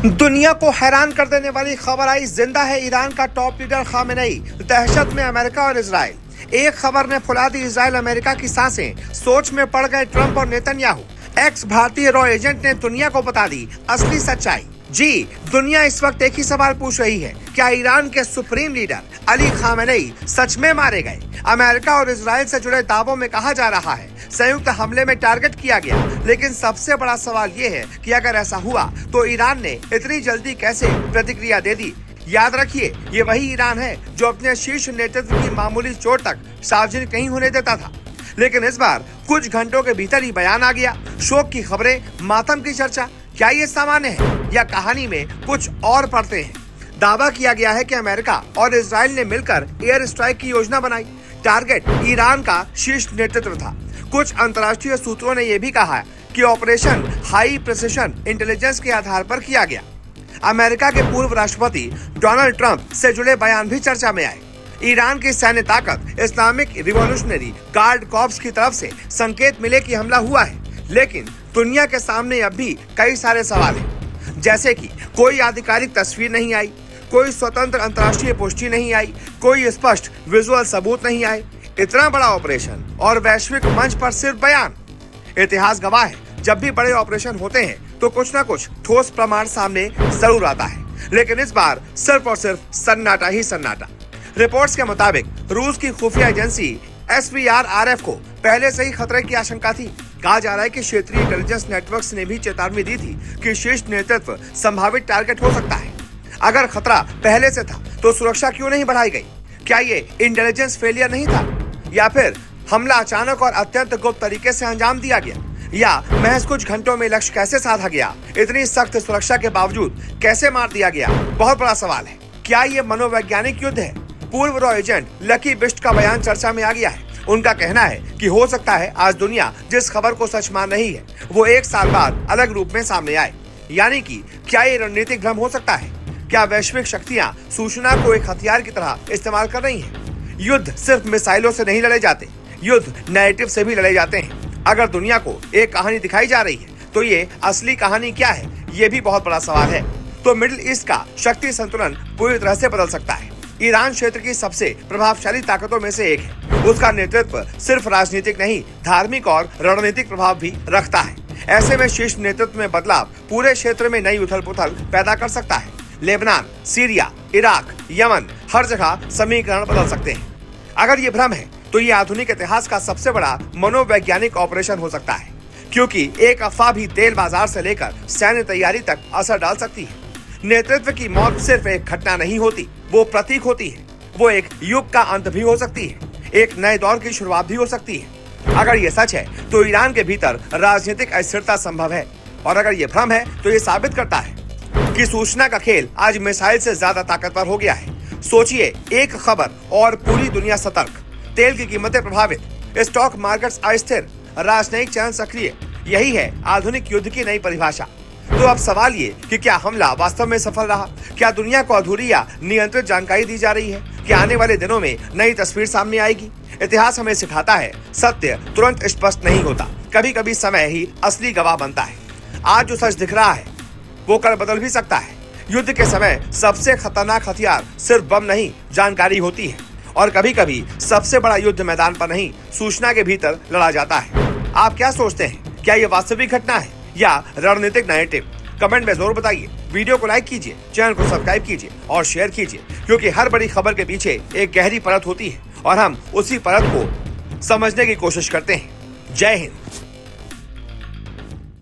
दुनिया को हैरान कर देने वाली खबर आई। जिंदा है ईरान का टॉप लीडर खामेनेई, दहशत में अमेरिका और इजराइल। एक खबर ने फुला दी इजराइल अमेरिका की सांसें, सोच में पड़ गए ट्रंप और नेतन्याहू। एक्स भारतीय रॉ एजेंट ने दुनिया को बता दी असली सच्चाई। जी, दुनिया इस वक्त एक ही सवाल पूछ रही है, क्या ईरान के सुप्रीम लीडर अली खामेनेई सच में मारे गए? अमेरिका और इजराइल से जुड़े दावों में कहा जा रहा है संयुक्त हमले में टारगेट किया गया, लेकिन सबसे बड़ा सवाल ये है कि अगर ऐसा हुआ तो ईरान ने इतनी जल्दी कैसे प्रतिक्रिया दे दी? याद रखिए, ये वही ईरान है जो अपने शीर्ष नेतृत्व की मामूली चोट तक सार्वजनिक नहीं होने देता था, लेकिन इस बार कुछ घंटों के भीतर ही बयान आ गया। शोक की खबरें, मातम की चर्चा। क्या ये सामान्य है या कहानी में कुछ और पढ़ते हैं? दावा किया गया है कि अमेरिका और इजराइल ने मिलकर एयर स्ट्राइक की योजना बनाई। टारगेट ईरान का शीर्ष नेतृत्व था। कुछ अंतर्राष्ट्रीय सूत्रों ने यह भी कहा कि ऑपरेशन हाई प्रिसिशन इंटेलिजेंस के आधार पर किया गया। अमेरिका के पूर्व राष्ट्रपति डोनाल्ड ट्रंप से जुड़े बयान भी चर्चा में आए। ईरान की सैन्य ताकत इस्लामिक रिवॉल्यूशनरी गार्ड कॉर्प्स की तरफ से संकेत मिले कि हमला हुआ है, लेकिन दुनिया के सामने अब भी कई सारे सवाल हैं, जैसे कि कोई आधिकारिक तस्वीर नहीं आई, कोई स्वतंत्र अंतर्राष्ट्रीय पुष्टि नहीं आई, कोई स्पष्ट विजुअल सबूत नहीं आए। इतना बड़ा ऑपरेशन और वैश्विक मंच पर सिर्फ बयान। इतिहास गवाह है, जब भी बड़े ऑपरेशन होते हैं तो कुछ न कुछ ठोस प्रमाण सामने जरूर आता है, लेकिन इस बार सिर्फ और सिर्फ सन्नाटा ही सन्नाटा। रिपोर्ट्स के मुताबिक रूस की खुफिया एजेंसी SVR को पहले से ही खतरे की आशंका थी। कहा जा रहा है कि क्षेत्रीय इंटेलिजेंस नेटवर्क्स ने भी चेतावनी दी थी कि शीर्ष नेतृत्व संभावित टारगेट हो सकता है। अगर खतरा पहले से था तो सुरक्षा क्यों नहीं बढ़ाई गई? क्या ये इंटेलिजेंस फेलियर नहीं था, या फिर हमला अचानक और अत्यंत गुप्त तरीके से अंजाम दिया गया, या महज कुछ घंटों में लक्ष्य कैसे साधा गया? इतनी सख्त सुरक्षा के बावजूद कैसे मार दिया गया? बहुत बड़ा सवाल है। क्या ये मनोवैज्ञानिक युद्ध है? पूर्व रॉ एजेंट लकी बिस्ट का बयान चर्चा में आ गया है। उनका कहना है कि हो सकता है आज दुनिया जिस खबर को सच मान रही है वो 1 साल बाद अलग रूप में सामने आए। यानी कि क्या ये रणनीतिक भ्रम हो सकता है? क्या वैश्विक शक्तियां सूचना को एक हथियार की तरह इस्तेमाल कर रही हैं? युद्ध सिर्फ मिसाइलों से नहीं लड़े जाते, युद्ध नैरेटिव से भी लड़े जाते हैं। अगर दुनिया को एक कहानी दिखाई जा रही है तो ये असली कहानी क्या है, ये भी बहुत बड़ा सवाल है। तो मिडिल ईस्ट का शक्ति संतुलन पूरी तरह से बदल सकता है। ईरान क्षेत्र की सबसे प्रभावशाली ताकतों में से एक है। उसका नेतृत्व सिर्फ राजनीतिक नहीं, धार्मिक और रणनीतिक प्रभाव भी रखता है। ऐसे में शीर्ष नेतृत्व में बदलाव पूरे क्षेत्र में नई उथल पुथल पैदा कर सकता है। लेबनान, सीरिया, इराक, यमन, हर जगह समीकरण बदल सकते हैं। अगर ये भ्रम है तो ये आधुनिक इतिहास का सबसे बड़ा मनोवैज्ञानिक ऑपरेशन हो सकता है, क्योंकि एक अफवाह भी तेल बाजार से लेकर सैन्य तैयारी तक असर डाल सकती है। नेतृत्व की मौत सिर्फ एक घटना नहीं होती, वो प्रतीक होती है। वो एक युग का अंत भी हो सकती है, एक नए दौर की शुरुआत भी हो सकती है। अगर ये सच है तो ईरान के भीतर राजनीतिक अस्थिरता संभव है, और अगर ये भ्रम है तो ये साबित करता है कि सूचना का खेल आज मिसाइल से ज्यादा ताकतवर हो गया है। सोचिए, एक खबर और पूरी दुनिया सतर्क, तेल की कीमतें प्रभावित, स्टॉक मार्केट्स अस्थिर, राजनयिक चैनल सक्रिय। यही है आधुनिक युद्ध की नई परिभाषा। तो अब सवाल ये कि क्या हमला वास्तव में सफल रहा? क्या दुनिया को अधूरी या नियंत्रित जानकारी दी जा रही है? क्या आने वाले दिनों में नई तस्वीर सामने आएगी? इतिहास हमें सिखाता है, सत्य तुरंत स्पष्ट नहीं होता, कभी कभी समय ही असली गवाह बनता है। आज जो सच दिख रहा है वो कल बदल भी सकता है। युद्ध के समय सबसे खतरनाक हथियार सिर्फ बम नहीं, जानकारी होती है। और कभी कभी सबसे बड़ा युद्ध मैदान पर नहीं, सूचना के भीतर लड़ा जाता है। आप क्या सोचते हैं? क्या ये वास्तविक घटना है या रणनीतिक नैरेटिव? कमेंट में जरूर बताइए। वीडियो को लाइक कीजिए, चैनल को सब्सक्राइब कीजिए और शेयर कीजिए, क्योंकि हर बड़ी खबर के पीछे एक गहरी परत होती है और हम उसी परत को समझने की कोशिश करते हैं। जय हिंद।